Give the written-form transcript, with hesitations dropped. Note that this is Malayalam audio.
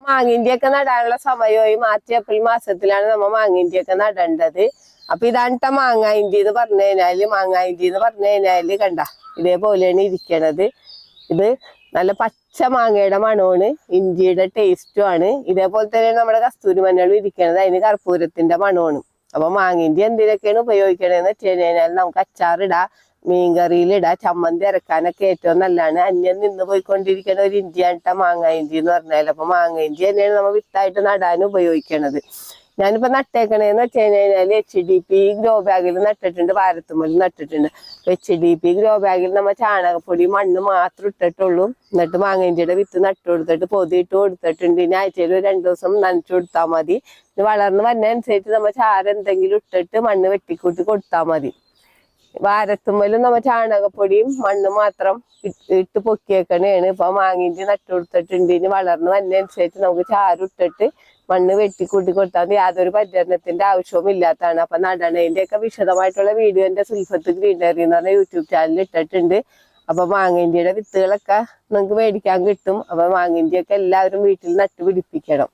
മാങ്ങിന്റെയൊക്കെ നടാനുള്ള സമയമായി. മാർച്ച് ഏപ്രിൽ മാസത്തിലാണ് നമ്മ മാങ്ങിന്റെയൊക്കെ നടേണ്ടത്. അപ്പൊ ഇതാണ് മാങ്ങായിന്റി എന്ന് പറഞ്ഞു കഴിഞ്ഞാല് കണ്ട ഇതേപോലെയാണ് ഇരിക്കണത്. ഇത് നല്ല പച്ച മാങ്ങയുടെ മണമാണ്, ഇഞ്ചിയുടെ ടേസ്റ്റും ആണ്. ഇതേപോലെ തന്നെയാണ് നമ്മുടെ കസ്തൂരി മഞ്ഞളും ഇരിക്കണത്, അതിന് കർപ്പൂരത്തിന്റെ മണമാണ്. അപ്പൊ മാങ്ങിന്റി എന്തിനൊക്കെയാണ് ഉപയോഗിക്കണതെന്ന് വെച്ച് കഴിഞ്ഞാൽ നമുക്ക് അച്ചാറിടാം, മീൻകറിയിലിടാം, ചമ്മന്തി അരക്കാനൊക്കെ ഏറ്റവും നല്ലതാണ്. അന്യം നിന്ന് പോയിക്കൊണ്ടിരിക്കുന്ന ഒരു ഇഞ്ചിയാട്ട മാങ്ങായിഞ്ചി എന്ന് പറഞ്ഞാൽ. അപ്പൊ മാങ്ങായിഞ്ചി തന്നെയാണ് നമ്മൾ വിത്തായിട്ട് നടാൻ ഉപയോഗിക്കണത്. ഞാനിപ്പോ നട്ടേക്കണേന്ന് വെച്ച് കഴിഞ്ഞാല് HDP ഗ്രോ ബാഗിൽ നട്ടിട്ടുണ്ട്, വാരത്തുമ്മൽ നട്ടിട്ടുണ്ട്. HDP ഗ്രോ ബാഗിൽ നമ്മ ചാണകപ്പൊടി മണ്ണ് മാത്രം ഇട്ടിട്ടുള്ളൂ. എന്നിട്ട് മാങ്ങേഞ്ചിയുടെ വിത്ത് നട്ടു കൊടുത്തിട്ട് പൊതിയിട്ട് കൊടുത്തിട്ടുണ്ട്. ഇനി ആഴ്ചയിൽ 2 ദിവസം നനച്ചു കൊടുത്താൽ മതി. വളർന്ന് വരുന്നതനുസരിച്ച് നമ്മ ചാരം എന്തെങ്കിലും ഇട്ടിട്ട് മണ്ണ് വെട്ടിക്കൂട്ടി കൊടുത്താൽ മതി. വാരത്തുമ്മലും നമ്മ ചാണകപ്പൊടിയും മണ്ണ് മാത്രം ഇട്ട് പൊക്കിയേക്കണേണ്. ഇപ്പൊ മാങ്ങേഞ്ചി നട്ടു കൊടുത്തിട്ടുണ്ട്. ഇനി വളർന്ന് വരുന്നതനുസരിച്ച് നമുക്ക് ചാരം ഇട്ടിട്ട് മണ്ണ് വെട്ടിക്കൂട്ടി കൊടുത്താൽ യാതൊരു പരിചരണത്തിന്റെ ആവശ്യവും ഇല്ലാത്തതാണ്. അപ്പൊ നടണേന്റെ ഒക്കെ വിശദമായിട്ടുള്ള വീഡിയോ എന്റെ സുൽഫത്ത് ഗ്രീനറി എന്ന് പറഞ്ഞ യൂട്യൂബ് ചാനലിൽ ഇട്ടിട്ടുണ്ട്. അപ്പൊ മാങ്ങേഞ്ചിയുടെ വിത്തുകളൊക്കെ നിങ്ങൾക്ക് മേടിക്കാൻ കിട്ടും. അപ്പൊ മാങ്ങേഞ്ചിയൊക്കെ എല്ലാവരും വീട്ടിൽ നട്ടുപിടിപ്പിക്കണം.